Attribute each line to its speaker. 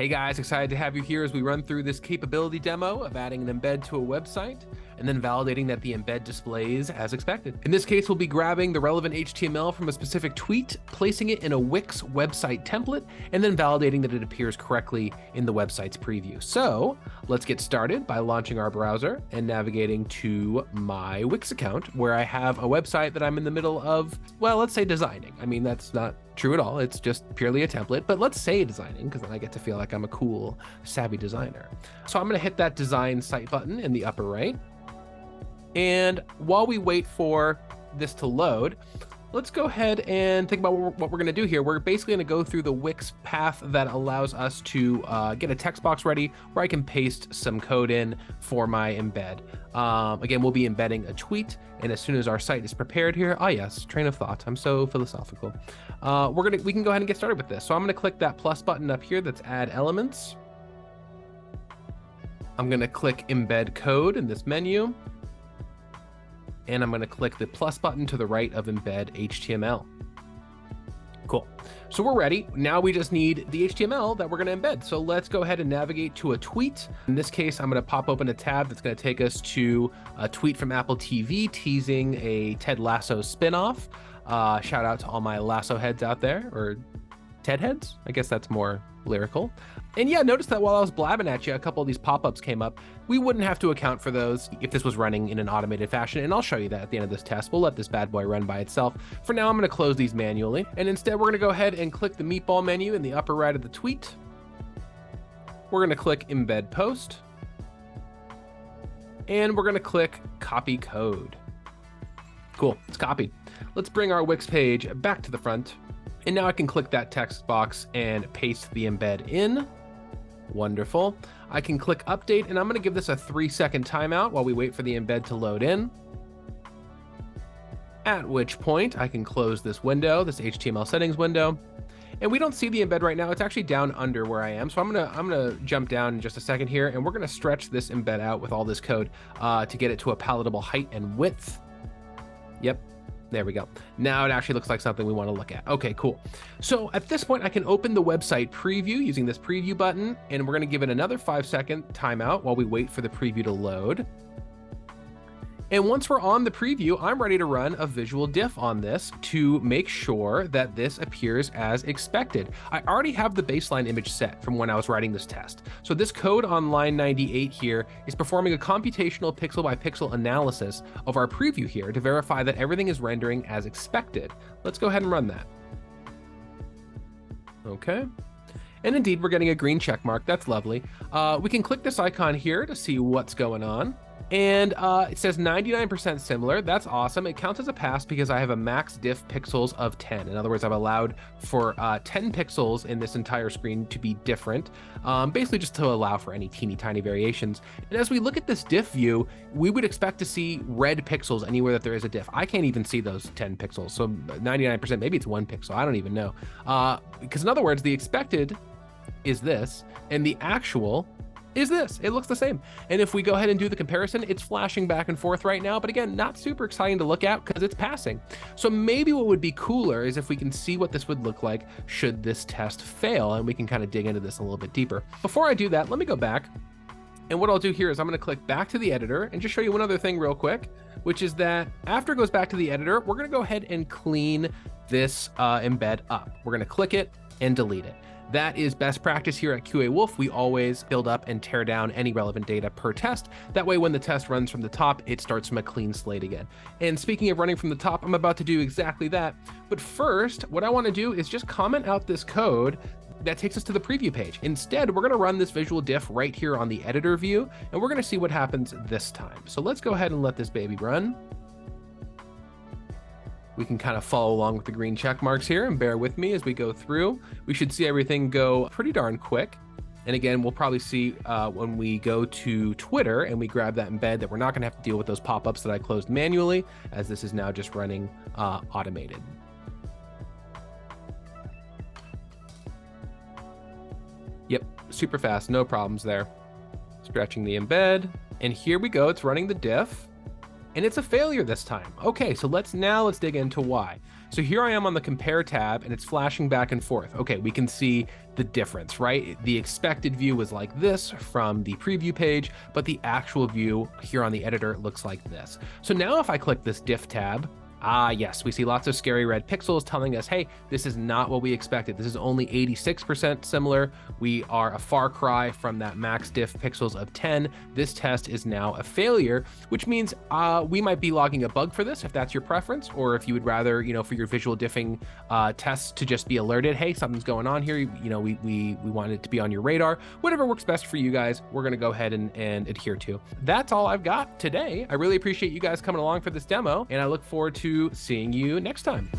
Speaker 1: Hey guys, excited to have you here as we run through this capability demo of adding an embed to a website and then validating that the embed displays as expected. In this case, we'll be grabbing the relevant HTML from a specific tweet, placing it in a Wix website template, and then validating that it appears correctly in the website's preview. So let's get started by launching our browser and navigating to my Wix account, where I have a website that I'm in the middle of, well, let's say designing. I mean, that's not true at all. It's just purely a template, but let's say designing, because then I get to feel like I'm a cool, savvy designer. So I'm going to hit that design site button in the upper right. And while we wait for this to load, let's go ahead and think about what we're going to do here. We're basically going to go through the Wix path that allows us to get a text box ready where I can paste some code in for my embed. Again, we'll be embedding a tweet, and as soon as our site is prepared here, yes, train of thought. I'm so philosophical. We can go ahead and get started with this. So I'm going to click that plus button up here that's add elements. I'm going to click embed code in this menu. And I'm going to click the plus button to the right of embed HTML. Cool. So we're ready. Now we just need the HTML that we're going to embed. So let's go ahead and navigate to a tweet. In this case, I'm going to pop open a tab that's going to take us to a tweet from Apple TV teasing a Ted Lasso spinoff. Shout out to all my Lasso heads out there, or Ted heads. I guess that's more lyrical. And yeah, notice that while I was blabbing at you, a couple of these pop-ups came up. We wouldn't have to account for those if this was running in an automated fashion, and I'll show you that at the end of this test. We'll let this bad boy run by itself. For now, I'm going to close these manually, and instead we're going to go ahead and click the meatball menu in the upper right of the tweet. We're going to click embed post, and we're going to click copy code. Cool, it's copied. Let's bring our Wix page back to the front. And now I can click that text box and paste the embed in. Wonderful. I can click update, and I'm going to give this a 3-second timeout while we wait for the embed to load in. At which point I can close this window, this HTML settings window. And we don't see the embed right now. It's actually down under where I am. So I'm gonna jump down in just a second here, and we're gonna stretch this embed out with all this code to get it to a palatable height and width. Yep. There we go. Now it actually looks like something we want to look at. Okay, cool. So at this point, I can open the website preview using this preview button, and we're going to give it another 5-second timeout while we wait for the preview to load. And once we're on the preview, I'm ready to run a visual diff on this to make sure that this appears as expected. I already have the baseline image set from when I was writing this test. So this code on line 98 here is performing a computational pixel by pixel analysis of our preview here to verify that everything is rendering as expected. Let's go ahead and run that. Okay. And indeed, we're getting a green check mark. That's lovely. We can click this icon here to see what's going on. And it says 99% similar. That's awesome. It counts as a pass because I have a max diff pixels of 10. In other words, I've allowed for 10 pixels in this entire screen to be different, basically just to allow for any teeny tiny variations. And as we look at this diff view, we would expect to see red pixels anywhere that there is a diff. I can't even see those 10 pixels. So 99%, maybe it's 1 pixel. I don't even know. Because in other words, the expected is this, and the actual is this. It looks the same. And if we go ahead and do the comparison, it's flashing back and forth right now, but again, not super exciting to look at because it's passing. So maybe what would be cooler is if we can see what this would look like should this test fail, and we can kind of dig into this a little bit deeper. Before I do that, let me go back. And what I'll do here is I'm going to click back to the editor and just show you one other thing real quick, which is that after it goes back to the editor, we're going to go ahead and clean this embed up. We're going to click it and delete it. That is best practice here at QA Wolf. We always build up and tear down any relevant data per test. That way, when the test runs from the top, it starts from a clean slate again. And speaking of running from the top, I'm about to do exactly that. But first, what I want to do is just comment out this code that takes us to the preview page. Instead, we're going to run this visual diff right here on the editor view, and we're going to see what happens this time. So let's go ahead and let this baby run. We can kind of follow along with the green check marks here and bear with me as we go through. We should see everything go pretty darn quick. And again, we'll probably see when we go to Twitter and we grab that embed that we're not going to have to deal with those pop-ups that I closed manually, as this is now just running automated. Yep, super fast, no problems there. Stretching the embed, and here we go, it's running the diff. And it's a failure this time. Okay, so let's dig into why. So here I am on the compare tab and it's flashing back and forth. Okay, we can see the difference, right? The expected view was like this from the preview page, but the actual view here on the editor looks like this. So now if I click this diff tab, yes, we see lots of scary red pixels telling us, hey, this is not what we expected. This is only 86% similar. We are a far cry from that max diff pixels of 10. This test is now a failure, which means we might be logging a bug for this if that's your preference, or if you would rather, for your visual diffing tests to just be alerted, hey, something's going on here. We want it to be on your radar. Whatever works best for you guys, we're gonna go ahead and adhere to. That's all I've got today. I really appreciate you guys coming along for this demo, and I look forward to seeing you next time.